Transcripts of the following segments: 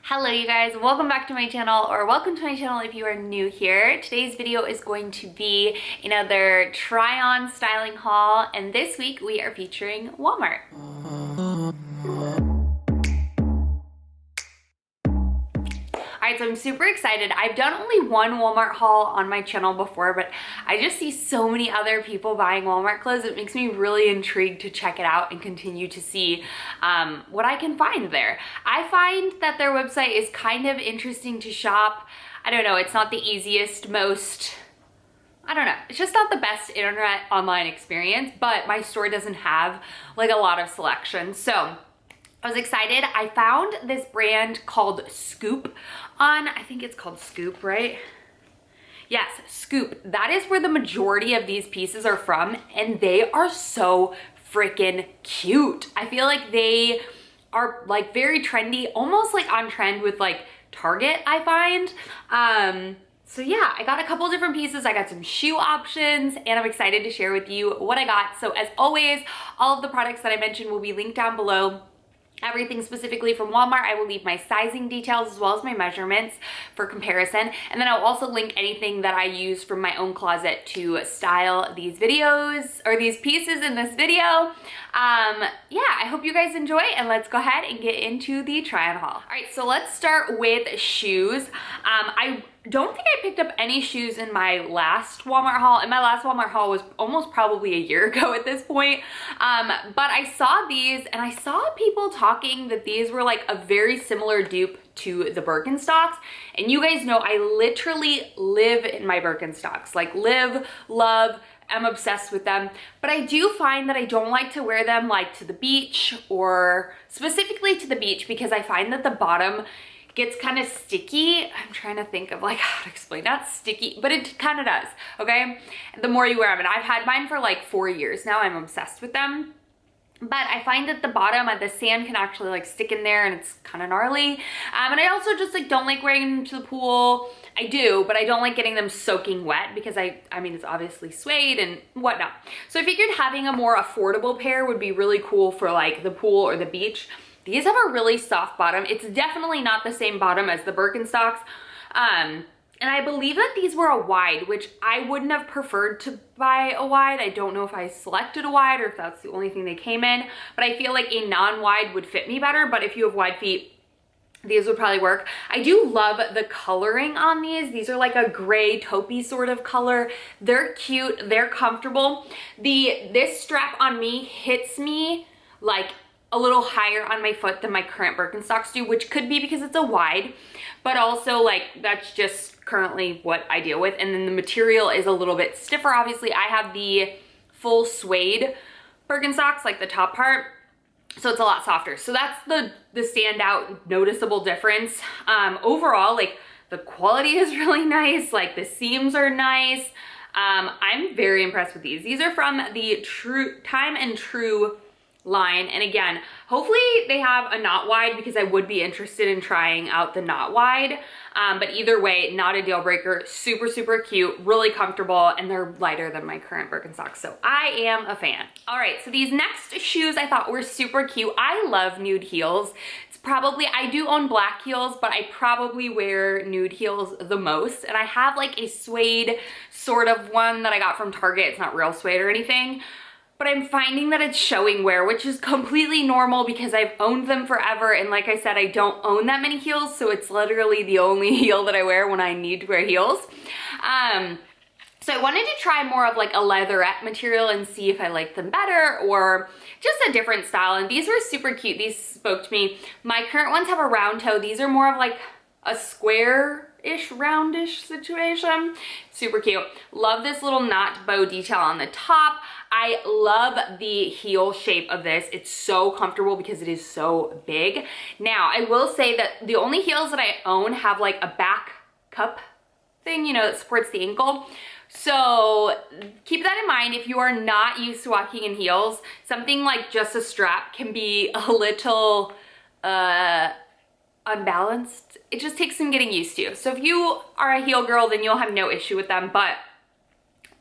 Hello you guys, welcome back to my channel, or welcome to my channel if you are new here. Today's video is going to be another try-on styling haul, and this week we are featuring Walmart. Alright, so I'm super excited. I've done only one Walmart haul on my channel before, but I just see so many other people buying Walmart clothes. It makes me really intrigued to check it out and continue to see what I can find there. I find that their website is kind of interesting to shop. I don't know, it's not the easiest, I don't know, it's just not the best internet online experience, but my store doesn't have like a lot of selection. So I was excited. I found this brand called Scoop on, I think it's called Scoop, right? Yes, Scoop. That is where the majority of these pieces are from, and they are so freaking cute. I feel like they are like very trendy, almost like on trend with like Target, I find. So yeah, I got a couple different pieces. I got some shoe options, and I'm excited to share with you what I got. So as always, all of the products that I mentioned will be linked down below. Everything specifically from Walmart. I will leave my sizing details as well as my measurements for comparison. And then I'll also link anything that I use from my own closet to style these videos or these pieces in this video. Yeah, I hope you guys enjoy, and let's go ahead and get into the try-on haul. All right, so let's start with shoes. I don't think I picked up any shoes in my last Walmart haul, and my last Walmart haul was almost probably a year ago at this point. But I saw these, and I saw people talking that these were like a very similar dupe to the Birkenstocks. And you guys know I literally live in my Birkenstocks, like live, love, I'm obsessed with them. But I do find that I don't like to wear them like to the beach, or specifically to the beach, because I find that the bottom gets kind of sticky. I'm trying to think of like how to explain that. Sticky, but it kind of does, okay? The more you wear them, and I've had mine for like 4 years now. I'm obsessed with them. But I find that the bottom of the sand can actually like stick in there, and it's kind of gnarly. And I also just like don't like wearing them to the pool. I do, but I don't like getting them soaking wet because I mean, it's obviously suede and whatnot. So I figured having a more affordable pair would be really cool for like the pool or the beach. These have a really soft bottom. It's definitely not the same bottom as the Birkenstocks. And I believe that these were a wide, which I wouldn't have preferred to buy a wide. I don't know if I selected a wide or if that's the only thing they came in, but I feel like a non-wide would fit me better. But if you have wide feet, these would probably work. I do love the coloring on these. These are like a gray taupey sort of color. They're cute, they're comfortable. This strap on me hits me like a little higher on my foot than my current Birkenstocks do, which could be because it's a wide, but also like that's just currently what I deal with. And then the material is a little bit stiffer. Obviously I have the full suede Birkenstocks, like the top part, so it's a lot softer. So that's the standout noticeable difference. Overall, like the quality is really nice, like the seams are nice. I'm very impressed with these. These are from the Time and True line, and again, hopefully they have a not wide, because I would be interested in trying out the not wide. But either way, not a deal breaker. Super, super cute, really comfortable, and they're lighter than my current Birkenstocks, so I am a fan. All right, so these next shoes I thought were super cute. I love nude heels. It's probably, I do own black heels, but I probably wear nude heels the most, and I have like a suede sort of one that I got from Target. It's not real suede or anything, but I'm finding that it's showing wear, which is completely normal because I've owned them forever. And like I said, I don't own that many heels, so it's literally the only heel that I wear when I need to wear heels. So I wanted to try more of like a leatherette material and see if I like them better or just a different style. And these were super cute. These spoke to me. My current ones have a round toe. These are more of like a square-ish, roundish situation. Super cute. Love this little knot bow detail on the top. I love the heel shape of this. It's so comfortable because it is so big. Now, I will say that the only heels that I own have like a back cup thing, you know, that supports the ankle. So keep that in mind if you are not used to walking in heels. Something like just a strap can be a little unbalanced. It just takes some getting used to. So if you are a heel girl, then you'll have no issue with them, but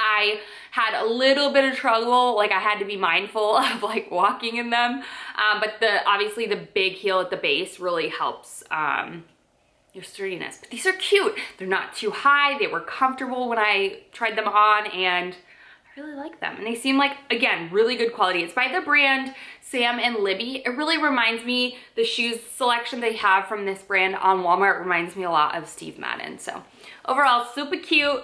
I had a little bit of trouble, like I had to be mindful of like walking in them, but obviously the big heel at the base really helps your sturdiness. But these are cute. They're not too high. They were comfortable when I tried them on, and I really like them. And they seem like, again, really good quality. It's by the brand Sam and Libby. It really reminds me, the shoes selection they have from this brand on Walmart reminds me a lot of Steve Madden. So overall, super cute.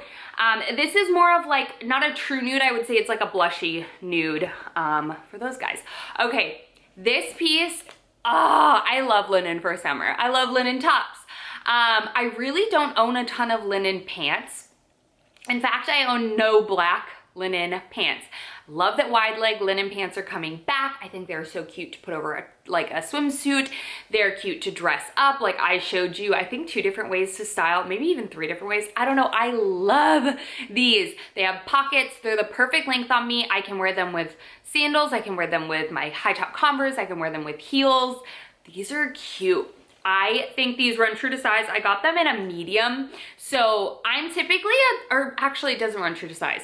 This is more of like, not a true nude, I would say it's like a blushy nude for those guys. Okay, this piece, I love linen for summer. I love linen tops. I really don't own a ton of linen pants. In fact, I own no black linen pants. Love that wide leg linen pants are coming back. I think they're so cute to put over like a swimsuit. They're cute to dress up. Like I showed you, I think 2 different ways to style, maybe even 3 different ways. I don't know. I love these. They have pockets. They're the perfect length on me. I can wear them with sandals. I can wear them with my high top Converse. I can wear them with heels. These are cute. I think these run true to size. I got them in a medium. So I'm typically, or actually it doesn't run true to size.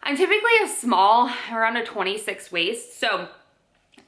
I'm typically a small, around a 26 waist. So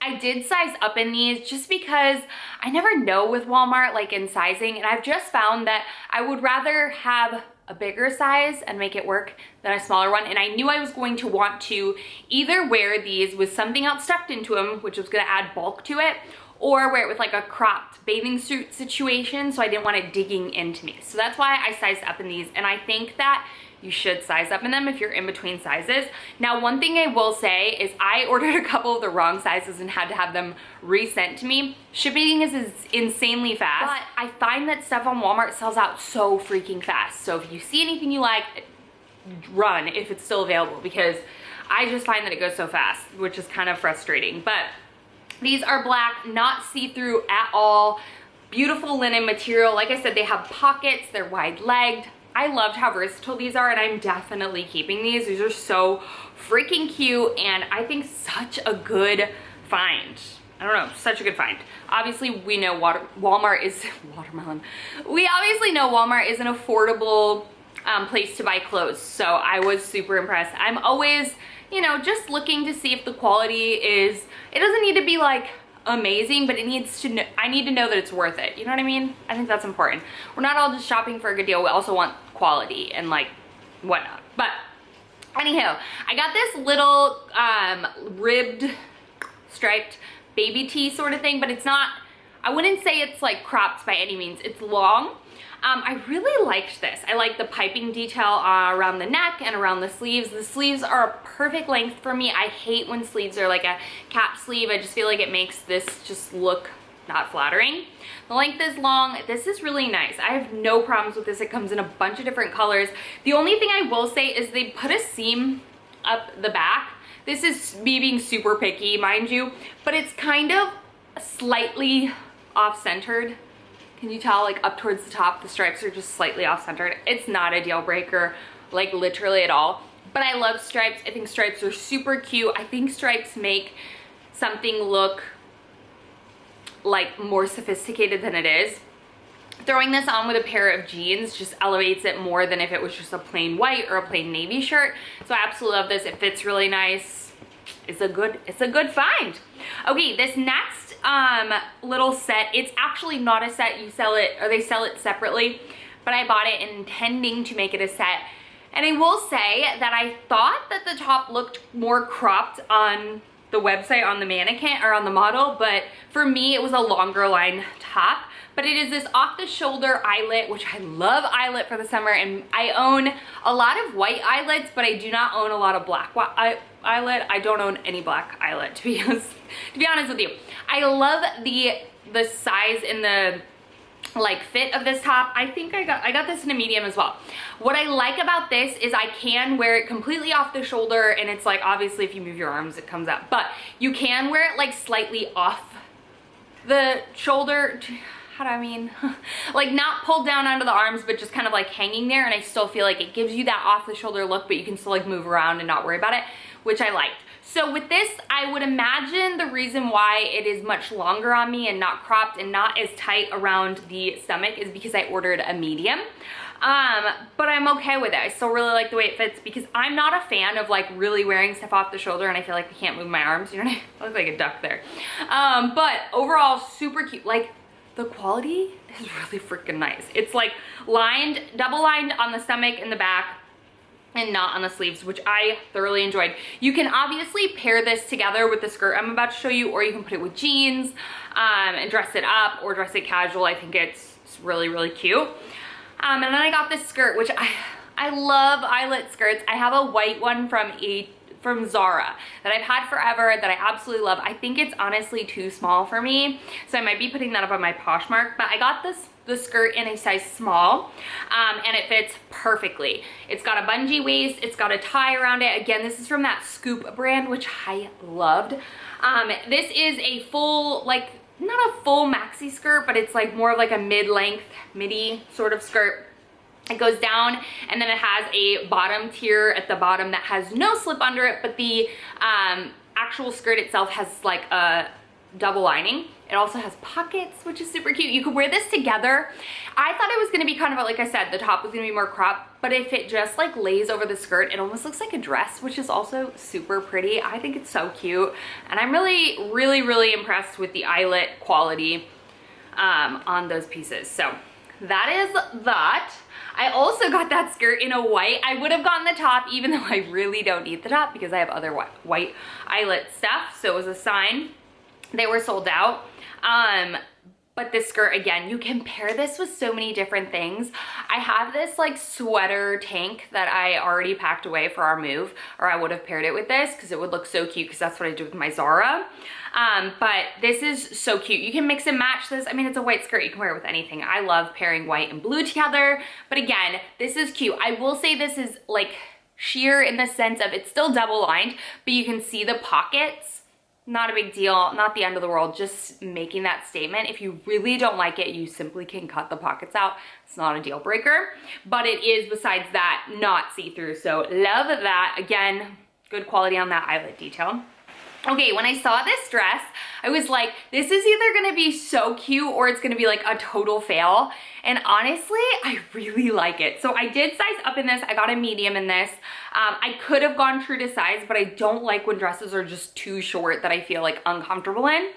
I did size up in these just because I never know with Walmart, like in sizing. And I've just found that I would rather have a bigger size and make it work than a smaller one. And I knew I was going to want to either wear these with something else tucked into them, which was gonna add bulk to it, or wear it with like a cropped bathing suit situation. So I didn't want it digging into me. So that's why I sized up in these. And I think that you should size up in them if you're in between sizes. Now, one thing I will say is I ordered a couple of the wrong sizes and had to have them resent to me. Shipping is insanely fast, but I find that stuff on Walmart sells out so freaking fast. So if you see anything you like, run if it's still available, because I just find that it goes so fast, which is kind of frustrating. But these are black, not see-through at all. Beautiful linen material. Like I said, they have pockets, they're wide-legged. I loved how versatile these are, and I'm definitely keeping these. These are so freaking cute, and I think such a good find. I don't know, such a good find. Obviously, we know Walmart is, watermelon. We obviously know Walmart is an affordable place to buy clothes, so I was super impressed. I'm always, you know, just looking to see if the quality is, it doesn't need to be like amazing, but it needs to know, I need to know that it's worth it. You know what I mean? I think that's important. We're not all just shopping for a good deal. We also want quality and like whatnot. But anyhow, I got this little ribbed striped baby tee sort of thing, but it's not, I wouldn't say it's like cropped by any means. It's long. I really liked this. I like the piping detail around the neck and around the sleeves. The sleeves are a perfect length for me. I hate when sleeves are like a cap sleeve. I just feel like it makes this just look not flattering. The length is long. This is really nice. I have no problems with this. It comes in a bunch of different colors. The only thing I will say is they put a seam up the back. This is me being super picky, mind you, but it's kind of slightly off-centered. Can you tell, like up towards the top, the stripes are just slightly off-centered. It's not a deal breaker, like literally at all. But I love stripes. I think stripes are super cute. I think stripes make something look like more sophisticated than it is. Throwing this on with a pair of jeans just elevates it more than if it was just a plain white or a plain navy shirt. So I absolutely love this. It fits really nice. It's a good find. Okay, this next little set, it's actually not a set. You sell it, or they sell it separately, but I bought it intending to make it a set. And I will say that I thought that the top looked more cropped on the website, on the mannequin or on the model, but for me it was a longer line top. But it is this off the shoulder eyelet, which I love eyelet for the summer, and I own a lot of white eyelets, but I do not own a lot of black eyelet. I don't own any black eyelet, to be honest with you. I love the size and the like fit of this top. I think I got this in a medium as well. What I like about this is I can wear it completely off the shoulder, and it's like, obviously if you move your arms it comes up, but you can wear it like slightly off the shoulder. How do I mean? Like not pulled down onto the arms, but just kind of like hanging there, and I still feel like it gives you that off the shoulder look, but you can still like move around and not worry about it, which I liked. So with this, I would imagine the reason why it is much longer on me and not cropped and not as tight around the stomach is because I ordered a medium. But I'm okay with it. I still really like the way it fits because I'm not a fan of like really wearing stuff off the shoulder and I feel like I can't move my arms. You know what I mean? I look like a duck there. But overall, super cute. Like, the quality is really freaking nice. It's like lined, double lined on the stomach and the back and not on the sleeves, which I thoroughly enjoyed. You can obviously pair this together with the skirt I'm about to show you, or you can put it with jeans and dress it up or dress it casual. I think it's really, really cute. And then I got this skirt, which I love eyelet skirts. I have a white one from Zara that I've had forever that I absolutely love. I think it's honestly too small for me, so I might be putting that up on my Poshmark, but I got the skirt in a size small, and it fits perfectly. It's got a bungee waist, it's got a tie around it. Again, this is from that Scoop brand, which I loved. This is a full, like, not a full maxi skirt, but it's like more of like a mid-length midi sort of skirt. It goes down and then it has a bottom tier at the bottom that has no slip under it, but the actual skirt itself has like a double lining. It also has pockets, which is super cute. You could wear this together. I thought it was gonna be kind of, like I said, the top was gonna be more cropped, but if it just like lays over the skirt, it almost looks like a dress, which is also super pretty. I think it's so cute. And I'm really, really, really impressed with the eyelet quality on those pieces. So that is that. I also got that skirt in a white. I would have gotten the top even though I really don't need the top because I have other white eyelet stuff. So it was a sign. They were sold out. But this skirt, again, you can pair this with so many different things. I have this like sweater tank that I already packed away for our move, or I would have paired it with this because it would look so cute because that's what I do with my Zara. But this is so cute. You can mix and match this. I mean, it's a white skirt. You can wear it with anything. I love pairing white and blue together. But again, this is cute. I will say this is like sheer in the sense of it's still double lined, but you can see the pockets. Not a big deal, not the end of the world, just making that statement. If you really don't like it, you simply can cut the pockets out. It's not a deal breaker, but it is, besides that, not see-through. So love that. Again, good quality on that eyelet detail. Okay, when I saw this dress, I was like, this is either gonna be so cute or it's gonna be like a total fail. And honestly, I really like it. So I did size up in this. I got a medium in this. I could have gone true to size, but I don't like when dresses are just too short that I feel like uncomfortable in.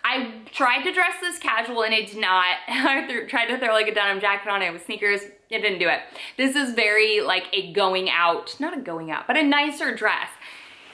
I tried to dress this casual and it did not. I tried to throw like a denim jacket on it with sneakers. It didn't do it. This is very like a going out, not a going out, but a nicer dress.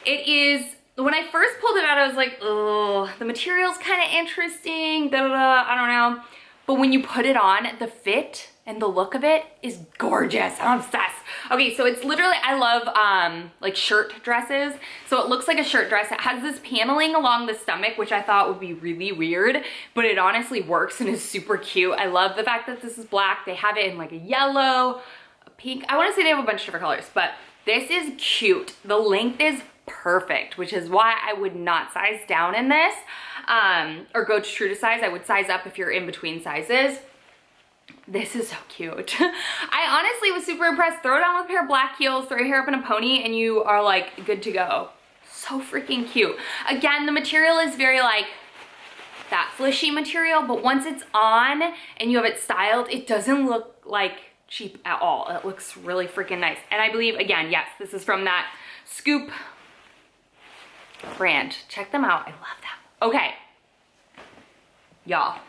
It is. When I first pulled it out, I was like, oh, the material's kind of interesting, I don't know. But when you put it on, the fit and the look of it is gorgeous. I'm obsessed. Okay, so it's literally, I love like shirt dresses. So it looks like a shirt dress. It has this paneling along the stomach, which I thought would be really weird, but it honestly works and is super cute. I love the fact that this is black. They have it in like a yellow, a pink. I want to say they have a bunch of different colors, but this is cute. The length is perfect, which is why I would not size down in this or go true to size. I would size up if you're in between sizes. This is so cute. I honestly was super impressed. Throw it on with a pair of black heels, throw your hair up in a pony, and you are like good to go. So freaking cute. Again, the material is very like that fleshy material, but once it's on and you have it styled, it doesn't look like cheap at all. It looks really freaking nice. And I believe, again, yes, this is from that Scoop brand. Check them out. I love them. Okay, y'all,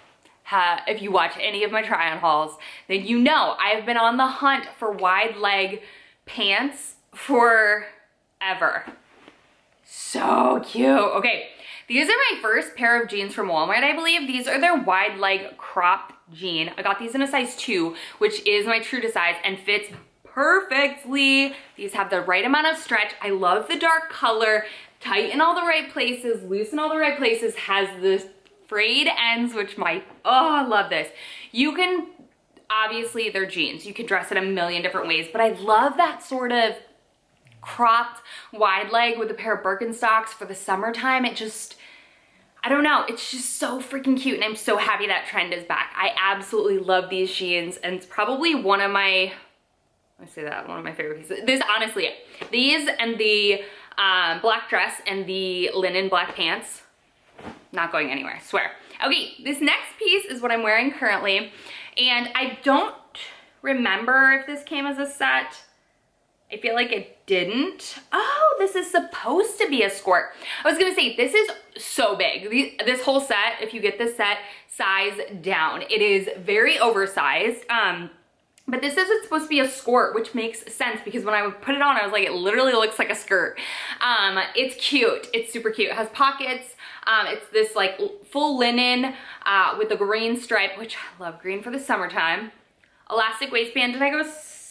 if you watch any of my try-on hauls, then you know I've been on the hunt for wide leg pants forever. So cute. Okay, these are my first pair of jeans from Walmart, I believe. These are their wide leg cropped jean. I got these in a size 2, which is my true to size and fits perfectly. These have the right amount of stretch. I love the dark color. Tight in all the right places, loose in all the right places, has this frayed ends, which oh, I love this. You can, obviously they're jeans. You can dress it a million different ways, but I love that sort of cropped wide leg with a pair of Birkenstocks for the summertime. It just, I don't know, it's just so freaking cute, and I'm so happy that trend is back. I absolutely love these jeans, and it's probably one of my, I say that, one of my favorite pieces. This, honestly, these and the black dress and the linen black pants. Not going anywhere, I swear. Okay, this next piece is what I'm wearing currently, and I don't remember if this came as a set. I feel like it didn't. Oh, this is supposed to be a skirt. I was gonna say, this is so big. This whole set, if you get this set, size down. It is very oversized. But this isn't supposed to be a skirt, which makes sense because when I put it on, I was like, it literally looks like a skirt. It's cute. It's super cute. It has pockets. It's this like full linen with a green stripe, which I love green for the summertime. Elastic waistband. Did I go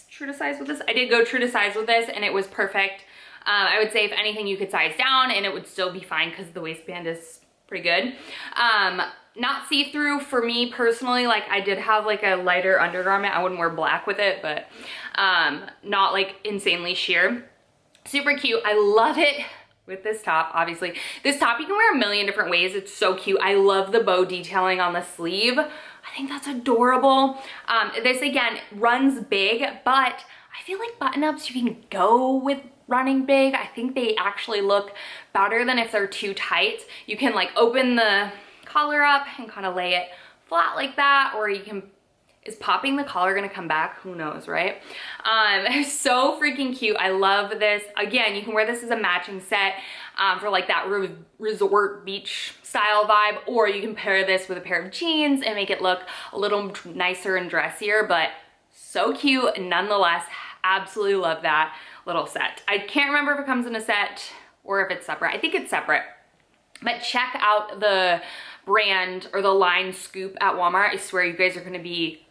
true to size with this? I did go true to size with this, and it was perfect. I would say if anything, you could size down and it would still be fine because the waistband is pretty good. Not see-through for me personally. Like, I did have like a lighter undergarment. I wouldn't wear black with it, but not like insanely sheer. Super cute. I love it with this top, obviously. This top you can wear a million different ways. It's so cute. I love the bow detailing on the sleeve. I think that's adorable. This again runs big, but I feel like button-ups you can go with running big. I think they actually look better than if they're too tight. You can like open the collar up and kind of lay it flat like that, or you can, is popping the collar gonna come back? Who knows, right? So freaking cute. I love this. Again, you can wear this as a matching set for like that resort beach style vibe, or you can pair this with a pair of jeans and make it look a little nicer and dressier, but so cute nonetheless. Absolutely love that little set. I can't remember if it comes in a set or if it's separate. I think it's separate. But check out the brand or the line Scoop at Walmart. I swear you guys are gonna be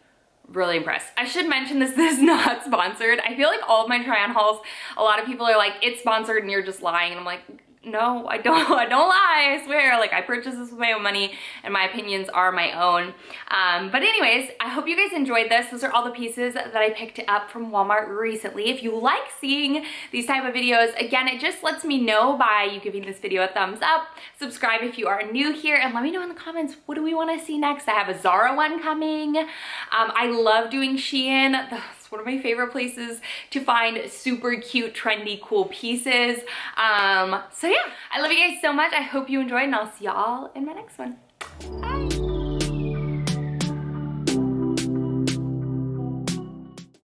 really impressed. I should mention this is not sponsored. I feel like all of my try on hauls, a lot of people are like, it's sponsored and you're just lying. And I'm like, no, I don't lie, I swear. Like, I purchased this with my own money and my opinions are my own. But anyways, I hope you guys enjoyed this. Those are all the pieces that I picked up from Walmart recently. If you like seeing these type of videos, again, it just lets me know by you giving this video a thumbs up. Subscribe if you are new here, and let me know in the comments, what do we want to see next? I have a Zara one coming. I love doing Shein. That's one of my favorite places to find super cute, trendy, cool pieces. So yeah, I love you guys so much. I hope you enjoyed, and I'll see y'all in my next one. Bye.